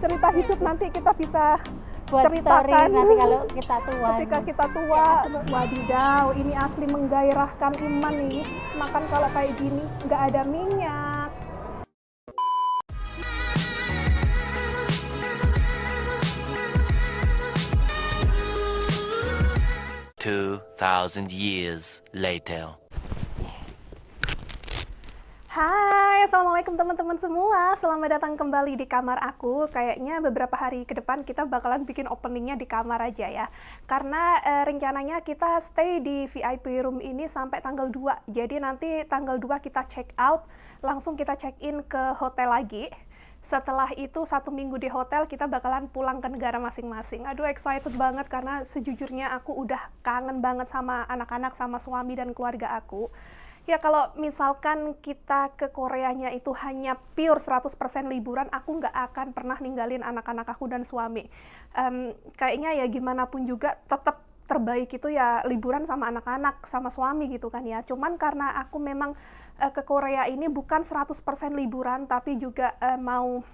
cerita hidup nanti kita bisa buat ceritakan story nanti kalau kita tua. ketika kita tua. Wadidaw, ini asli menggairahkan iman nih. Makan kalau kayak gini, nggak ada minyak. "2,000 years later." Hai, assalamualaikum teman-teman semua. Selamat datang kembali di kamar aku. Kayaknya beberapa hari ke depan kita bakalan bikin openingnya di kamar aja ya. Karena rencananya kita stay di VIP room ini sampai tanggal 2. Jadi nanti tanggal 2 kita check out, langsung kita check in ke hotel lagi. Setelah itu 1 minggu di hotel, kita bakalan pulang ke negara masing-masing. Aduh, excited banget karena sejujurnya aku udah kangen banget sama anak-anak, sama suami dan keluarga aku. Ya kalau misalkan kita ke Koreanya itu hanya pure 100% liburan, aku nggak akan pernah ninggalin anak-anak aku dan suami. Kayaknya ya gimana pun juga tetap terbaik itu ya liburan sama anak-anak, sama suami gitu kan ya. Cuman karena aku memang ke Korea ini bukan 100% liburan, tapi juga mau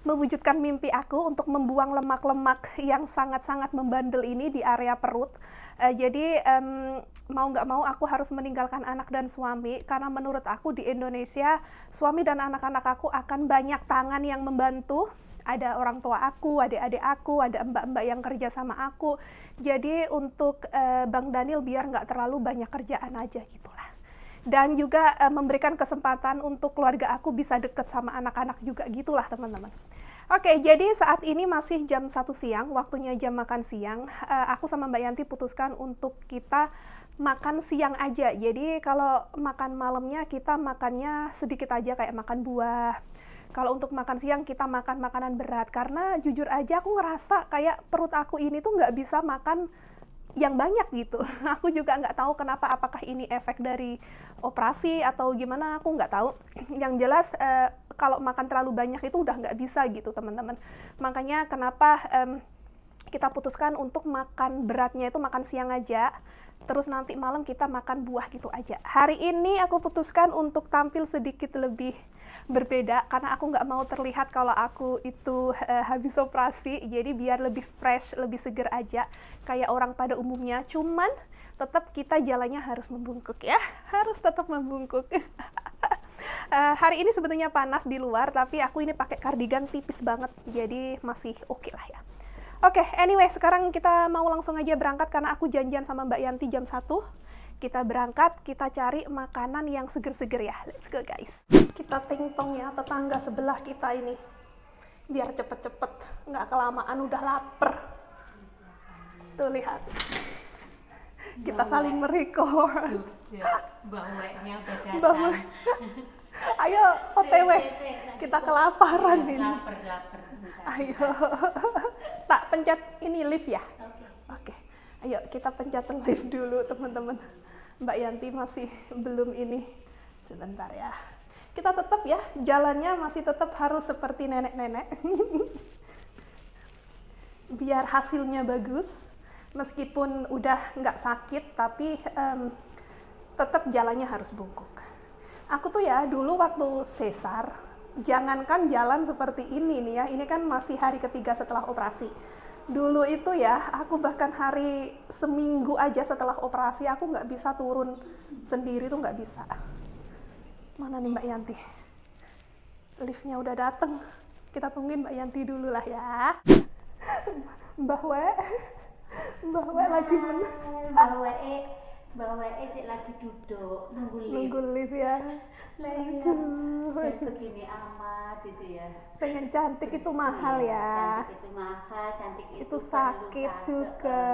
mewujudkan mimpi aku untuk membuang lemak-lemak yang sangat-sangat membandel ini di area perut. Jadi mau nggak mau aku harus meninggalkan anak dan suami, karena menurut aku di Indonesia suami dan anak-anak aku akan banyak tangan yang membantu. Ada orang tua aku, adik-adik aku, ada mbak-mbak yang kerja sama aku. Jadi untuk Bang Daniel biar nggak terlalu banyak kerjaan aja gitulah. Dan juga memberikan kesempatan untuk keluarga aku bisa deket sama anak-anak juga gitulah teman-teman. Oke, jadi saat ini masih jam 1 siang, waktunya jam makan siang. Aku sama Mbak Yanti putuskan untuk kita makan siang aja. Jadi kalau makan malamnya kita makannya sedikit aja, kayak makan buah. Kalau untuk makan siang kita makan makanan berat, karena jujur aja aku ngerasa kayak perut aku ini tuh nggak bisa makan yang banyak gitu. Aku juga nggak tahu kenapa, apakah ini efek dari operasi atau gimana, aku nggak tahu. Yang jelas kalau makan terlalu banyak itu udah nggak bisa gitu teman-teman. Makanya kenapa kita putuskan untuk makan beratnya itu makan siang aja, terus nanti malam kita makan buah gitu aja. Hari ini aku putuskan untuk tampil sedikit lebih berbeda, karena aku nggak mau terlihat kalau aku itu habis operasi, jadi biar lebih fresh, lebih seger aja, kayak orang pada umumnya. Cuman tetap kita jalannya harus membungkuk ya, harus tetap membungkuk. Hari ini sebetulnya panas di luar, tapi aku ini pakai kardigan tipis banget, jadi masih oke lah ya. Oke, anyway, sekarang kita mau langsung aja berangkat karena aku janjian sama Mbak Yanti jam 1. Kita berangkat, kita cari makanan yang seger-seger ya. Let's go guys. Kita ting-tong ya tetangga sebelah kita ini. Biar cepet-cepet, nggak kelamaan udah lapar. Tuh lihat. Kita saling merekor. Mbak Weknya udah datang. Mbak Wek. Ayo OTW, kita kelaparan ini. Lapar. Ayo, tak pencet ini lift ya? Oke. Ayo kita pencet lift dulu teman-teman. Mbak Yanti masih belum ini. Sebentar ya. Kita tetap ya, jalannya masih tetap harus seperti nenek-nenek. Biar hasilnya bagus. Meskipun udah nggak sakit, tapi tetap jalannya harus bungkuk. Aku tuh ya dulu waktu sesar, jangankan jalan seperti ini nih ya, ini kan masih hari ketiga setelah operasi. Dulu itu ya, aku bahkan hari seminggu aja setelah operasi, aku nggak bisa turun sendiri tuh nggak bisa. Mana nih Mbak Yanti? Liftnya udah dateng, kita tungguin Mbak Yanti dulu lah ya. Mbah We lagi mana? Mbak Wek sih lagi duduk Nunggu lift ya. Jadi begini amat gitu ya. Pengen cantik itu mahal ya. Cantik itu mahal, cantik itu sakit juga.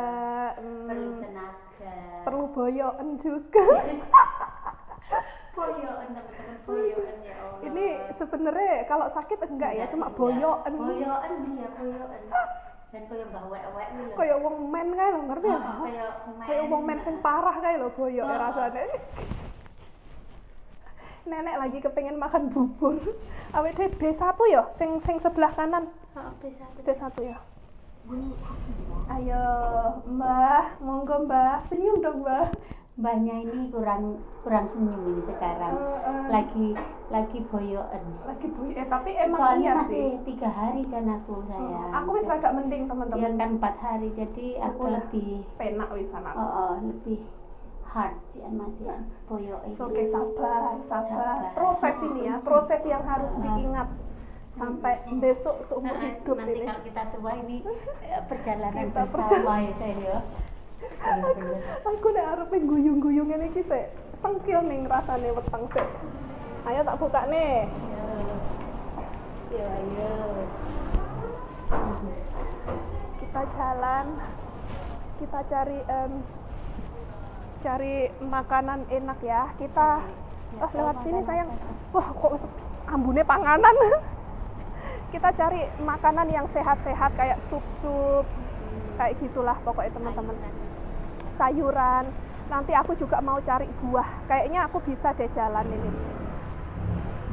Perlu tenaga. Perlu boyoan juga. Boyoan teman-teman, boyoan ya Allah. Ini sebenarnya kalau sakit enggak ya, cuma boyoan. Boyoan. Dan kaya Mbak Wek lho. Kaya wong men kae lho, ngerti ya? Kaya wong men sing parah kae lho boyok rasane. Nenek lagi kepengen makan bubur. Awake dhewe B1 ya, sing sebelah kanan. Heeh, B1 ya. Ayo, Mbah, monggo Mbah, senyum dong Mbah. Mbahnya ini kurang senyum ini sekarang. Lagi boyoan. Tapi emang Soalnya iya masih sih. 3 hari kan aku sayang. Aku wis agak mending Dia teman-teman. kan 4 hari, jadi aku Udah. lebih Penak wis anak. lebih hard sih masih boyok ini. Oke, sabar. Proses ini ya, proses yang harus diingat sampai besok seumur hidup Nanti ini. kalau kita tua ini perjalanan Kita bersama ya saya. Aku nek arep guyung-guyung ngene iki sik sengkil ning rasane weteng sik. Ayo tak buka nih. Ayo. Kita jalan. Kita cari makanan enak ya. Kita lewat sini sayang. Wah, kok ambune panganan. Kita cari makanan yang sehat-sehat kayak sup-sup. Kayak gitulah pokoknya teman-teman. Sayuran. Nanti aku juga mau cari buah. Kayaknya aku bisa deh jalan ini.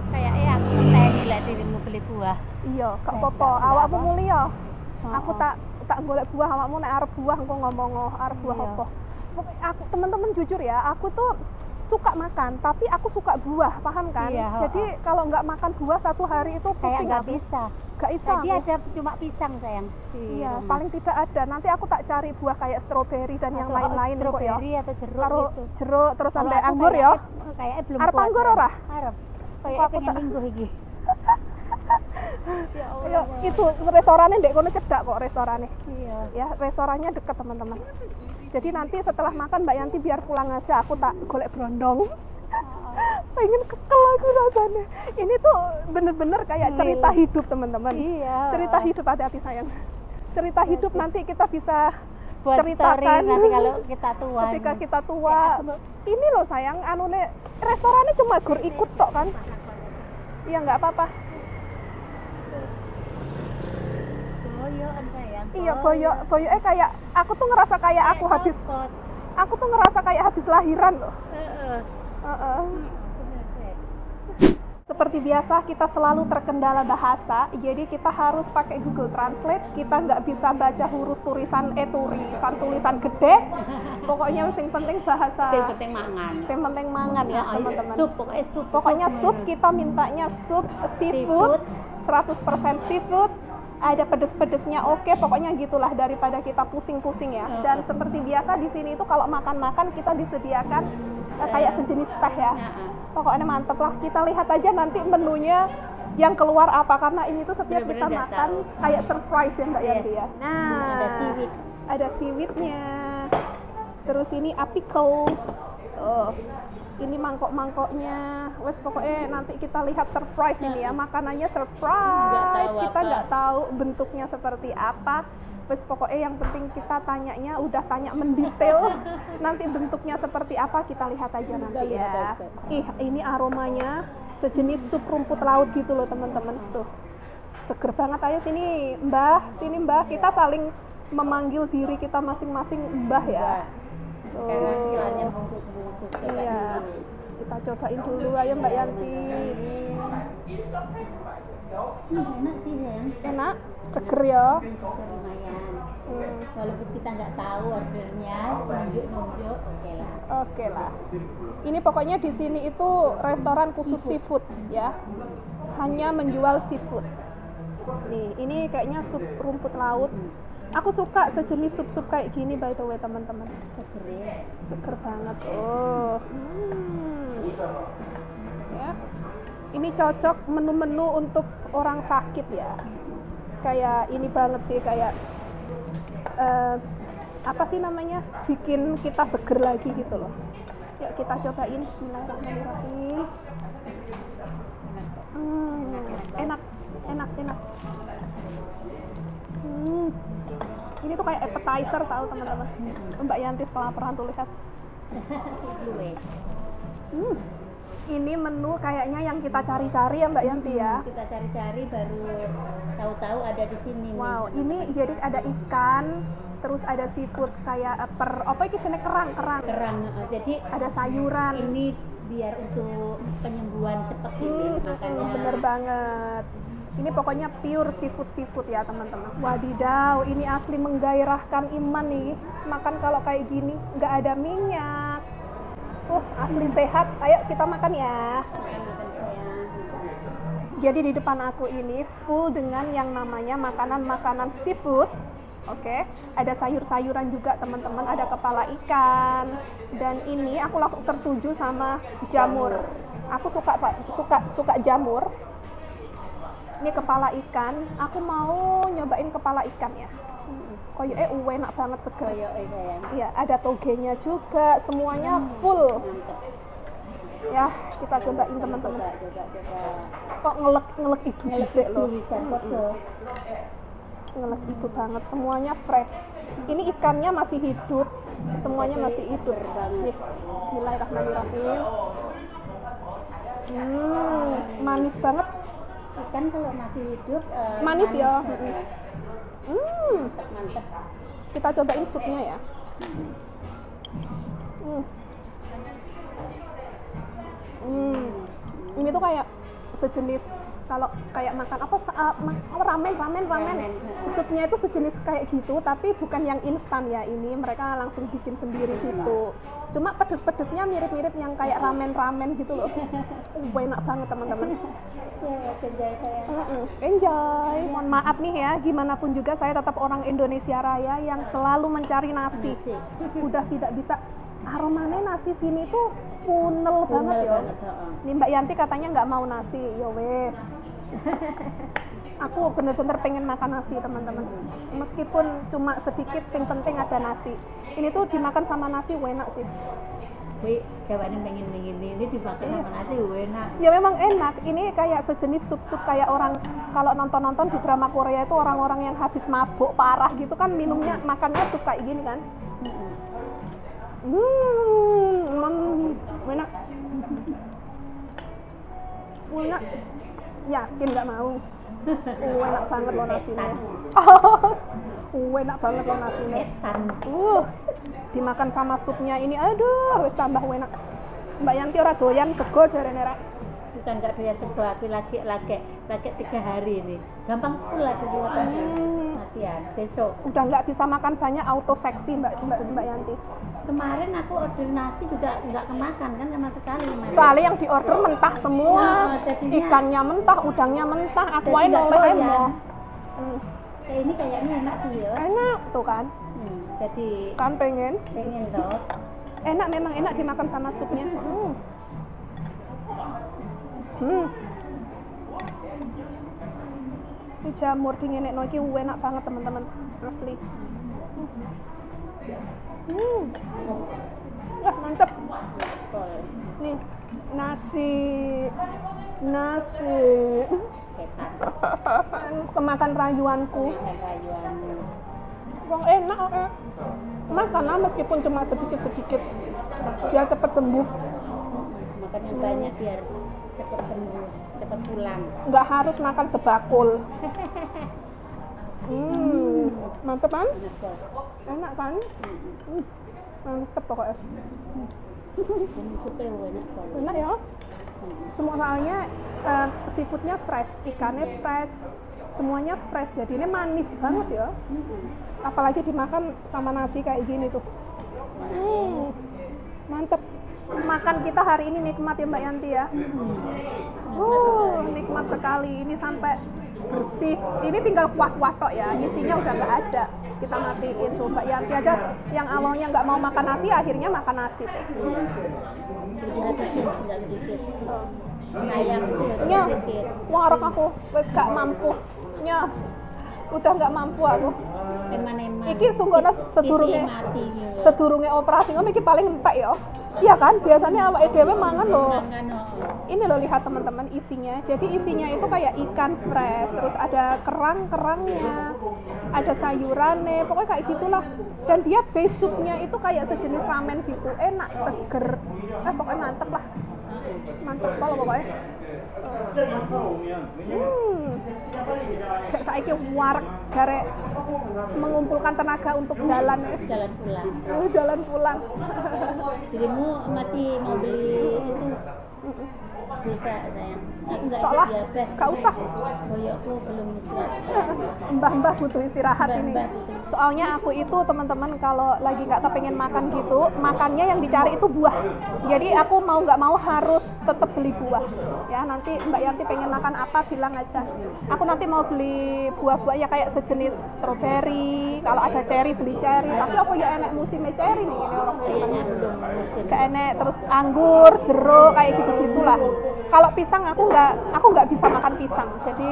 Kayaknya aku ngenteni lek dirimu beli buah. Iya, gak Eh, apa-apa. enggak Awakmu apa. muli ya. Oh, Aku oh. tak golek buah, awakmu nek arep buah engko ngomong arep buah Iya. apa. Pokoknya aku teman-teman jujur ya, aku tuh suka makan, tapi aku suka buah, paham kan? Iya, oh, Jadi kalau nggak makan buah satu hari itu Kayak pusing nggak aku. bisa. Gak bisa. Tadi aku. ada cuma pisang sayang di Iya, rumah. paling tidak ada. Nanti aku tak cari buah kayak stroberi dan yang Atau lain-lain kok ya. stroberi atau jeruk Karo gitu. jeruk terus Kalau sampai aku anggur ya. Kayaknya belum Arep kuat, anggur sayang. ora? Arep. Kok Kayak aku pengen tak- lingguh iki. Ya Ayo, itu restorannya ndek kono cedak kok restorannya. Iya. Ya, restorannya dekat teman-teman. Jadi nanti setelah makan Mbak Yanti biar pulang aja, aku tak golek brondong. Pengen kekel aku rasanya. Ini tuh bener-bener kayak cerita hidup teman-teman. Iya. Cerita hidup, hati-hati sayang. Cerita hidup nanti kita bisa Buat ceritakan story nanti kalau kita tua. ketika kita tua. Ini loh sayang, anune restorannya cuma gur ikut tok kan. Iya nggak apa-apa. Boyoan sayang. Iya boyok kayak aku tuh ngerasa kayak aku habis lahiran loh. Heeh. Heeh. Bener, Sayang. Seperti biasa kita selalu terkendala bahasa, jadi kita harus pakai Google Translate. Kita nggak bisa baca huruf tulisan gede. Pokoknya yang penting bahasa. Yang penting mangan. Yang penting mangan ya teman-teman. Sup, pokoknya sup. Pokoknya sup kita mintanya sup seafood, 100% seafood. Ada pedes-pedesnya oke, pokoknya gitulah daripada kita pusing-pusing ya. Dan seperti biasa di sini itu kalau makan-makan kita disediakan kayak sejenis teh ya. Pokoknya mantep lah. Kita lihat aja nanti menunya yang keluar apa, karena ini tuh setiap Bener-bener kita nggak makan tahu. kayak surprise ya Mbak Yanti ya. Nah, Ada seaweed. ada seaweednya. Terus ini apicles. Oh, ini mangkok-mangkoknya. Wes pokoknya nanti kita lihat surprise ini ya, makanannya surprise. Nggak tahu Kita apa. nggak tahu bentuknya seperti apa. Wes pokoknya yang penting kita tanyanya udah tanya mendetail. Nanti bentuknya seperti apa kita lihat aja nanti ya. Ih, ini aromanya sejenis sup rumput laut gitu loh teman-teman tuh. Seger banget. Ayo sini Mbah, kita saling memanggil diri kita masing-masing Mbah ya. Karena soalnya bungkuk-bungkuk. Coba Iya. dulu. Kita cobain dulu, ayo Mbak Yanti. Enak sih sayang. Enak, seger ya. Seger lumayan. Hmm, Walaupun kita nggak tahu ordernya, nunjuk-nunjuk, oke lah. Oke lah. Ini pokoknya di sini itu restoran khusus seafood ya. Hanya menjual seafood. Nih, ini kayaknya sup rumput laut. Aku suka sejenis sup-sup kayak gini by the way teman-teman. Seger ya. Seger banget. Oh. Ya. Ini cocok menu-menu untuk orang sakit ya. Kayak ini banget sih, kayak apa sih namanya? Bikin kita seger lagi gitu loh. Yuk kita cobain. Bismillahirrahmanirrahim. Enak. Ini tuh kayak appetizer tahu teman-teman. Mbak Yanti kelaparan tuh lihat. Gue. Ini menu kayaknya yang kita cari-cari ya Mbak Yanti ya. Kita cari-cari baru tahu-tahu ada di sini. Wow, nih. ini jadi ada ikan, terus ada seafood kayak apa itu jenis kerang. Kerang. Jadi Ada sayuran. ini biar untuk penyembuhan cepat gitu makanya. Bener banget. Ini pokoknya pure seafood ya teman-teman. Wadidaw, ini asli menggairahkan iman nih. Makan kalau kayak gini, nggak ada minyak, Asli sehat. Ayo kita makan ya. Makan sayang. Jadi di depan aku ini full dengan yang namanya makanan-makanan seafood. Oke, ada sayur-sayuran juga teman-teman, ada kepala ikan, dan ini aku langsung tertuju sama jamur. Aku suka jamur. Ini kepala ikan. Aku mau nyobain kepala ikan ya. Koyoknya enak banget seger. Koyo sayang. Iya, ada togenya juga, semuanya full. Mantap. Ya, kita cobain teman-teman. Coba. Kok ngelek itu dhisik loh. Bisa foto. Ngelek itu banget, semuanya fresh. Ini ikannya masih hidup, semuanya masih hidup. Nih, bismillahirrahmanirrahim. Manis banget. Ikan kalau masih hidup Manis ya. Mantap. Kita cobain supnya ya. Ini tuh kayak sejenis kalau kayak makan ramen. Supnya itu sejenis kayak gitu, tapi bukan yang instan ya. Ini mereka langsung bikin sendiri gitu. Cuma pedes-pedesnya mirip-mirip yang kayak ramen gitu loh. Enak banget teman-teman. Ya, enjoy sayang. Enjoy. Mohon maaf nih ya, gimana pun juga saya tetap orang Indonesia Raya yang selalu mencari nasi. Udah tidak bisa. Aromanya nasi sini tuh punel banget ya. Nih Mbak Yanti katanya nggak mau nasi, ya wes. Aku bener-bener pengen makan nasi teman-teman. Meskipun cuma sedikit, yang penting ada nasi. Ini tuh dimakan sama nasi enak sih. Wih, kawannya pengen ini dimakan sama nasi enak. Ya memang enak. Ini kayak sejenis sup-sup kayak orang kalau nonton-nonton di drama Korea itu orang-orang yang habis mabuk parah gitu kan makannya sup kayak gini kan. Enak. Enak. Yakin nggak mau. Enak banget loh nasinya. Enak banget loh nasinya. Dimakan sama supnya ini, aduh, harus tambah enak. Mbak Yanti ora doyan sego jarene rek. Bukan nggak doyan sego, aku lagi 3 hari ini. Gampang pula jadi nasian. Besok. Udah nggak bisa makan banyak, auto seksi Mbak Yanti. Kemarin aku order nasi juga nggak kemakan kan sama sekali kemarin. Soalnya yang diorder mentah semua, ikannya mentah, udangnya mentah, aku aja noleh. Ini kayaknya enak sih ya. Enak tuh kan? Jadi Kan pengen toh. Enak, memang enak dimakan sama supnya. Ini jamur dingenekno iki enak banget teman-teman, asli. Wah, mantep. Nih, nasi. Kemakan rayuanku. Wong enak kok. Makan lah meskipun cuma sedikit-sedikit. Biar cepat sembuh. Makan yang banyak biar cepat sembuh, cepat pulang. Nggak harus makan sebakul. Mantep kan? Enak kan? Mantep pokoknya. Enak ya? Semua soalnya seafoodnya fresh, ikannya fresh, semuanya fresh. Jadi ini manis banget ya. Apalagi dimakan sama nasi kayak gini tuh. Mantep. Makan kita hari ini nikmat ya Mbak Yanti ya. Nikmat sekali. Ini sampai bersih. Ini tinggal kuah-kuah tok ya. Isinya udah nggak ada. Kita matiin tuh Mbak Yanti aja. Yang awalnya nggak mau makan nasi, akhirnya makan nasi tuh. Nya, warek aku. Wes gak mampu. Nya, udah nggak mampu aku. Iki sungguhnya sedurunge operasi ngono iki paling entek ya. Iya kan, biasanya awake dhewe mangan loh. Ini loh lihat teman-teman isinya. Jadi isinya itu kayak ikan fresh, terus ada kerang-kerangnya, ada sayurannya, pokoknya kayak gitulah. Dan dia base supnya itu kayak sejenis ramen gitu, enak, seger. Pokoknya mantep lah. Mantep kalau pokoknya. Kayak saiki warek garek mengumpulkan tenaga untuk jalan pulang. Jalan pulang. Dirimu masih mau beli itu? Bisa sayang. Aku Gak usah. Boyokku belum kuat. mbah-mbah butuh istirahat ini. Mbah-mbah butuh. Soalnya aku itu teman-teman kalau lagi nggak kepengen makan gitu, makannya yang dicari itu buah. Jadi aku mau nggak mau harus tetap beli buah. Ya nanti Mbak Yanti pengen makan apa bilang aja. Aku nanti mau beli buah-buah ya kayak sejenis stroberi. Kalau ada cherry beli cherry. Tapi apa ya enek musimnya cherry nih ini orang Kayaknya belum mungkin. gak enek, terus anggur, jeruk kayak gitu-gitulah. Kalau pisang aku nggak bisa makan pisang. Jadi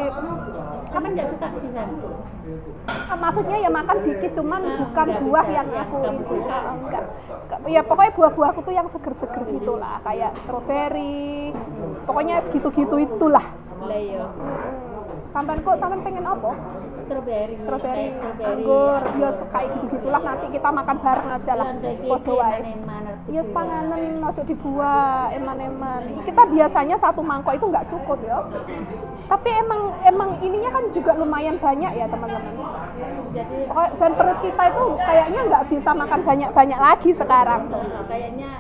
Kamu nggak suka pisang? maksudnya ya makan dikit cuman bukan nggak buah bisa, yang ya, aku kamu itu suka. enggak. Ya pokoknya buah-buahku tuh yang seger-seger gitulah, kayak stroberi. Pokoknya segitu-gitu itulah. Lah iya. Sampean pengen apa? Stroberi. Stroberi, Kayak stroberi. anggur, ya kayak gitu-gitulah, nanti kita makan bareng aja lah. Podo wae. Ya panganan ojo dibuat eman-eman. Kita biasanya satu mangkok itu nggak cukup ya. Tapi emang ininya kan juga lumayan banyak ya teman-teman. Jadi Dan perut kita itu kayaknya nggak bisa makan banyak-banyak lagi sekarang. kayaknya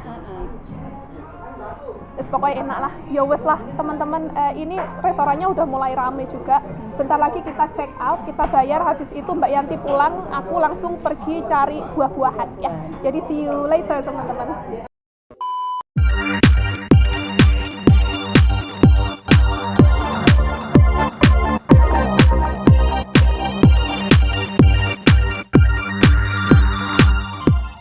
Terus pokoknya enak lah. Ya wes lah teman-teman, ini restorannya udah mulai rame juga. Bentar lagi kita check out, kita bayar, habis itu Mbak Yanti pulang, aku langsung pergi cari buah-buahan ya. Jadi see you later teman-teman.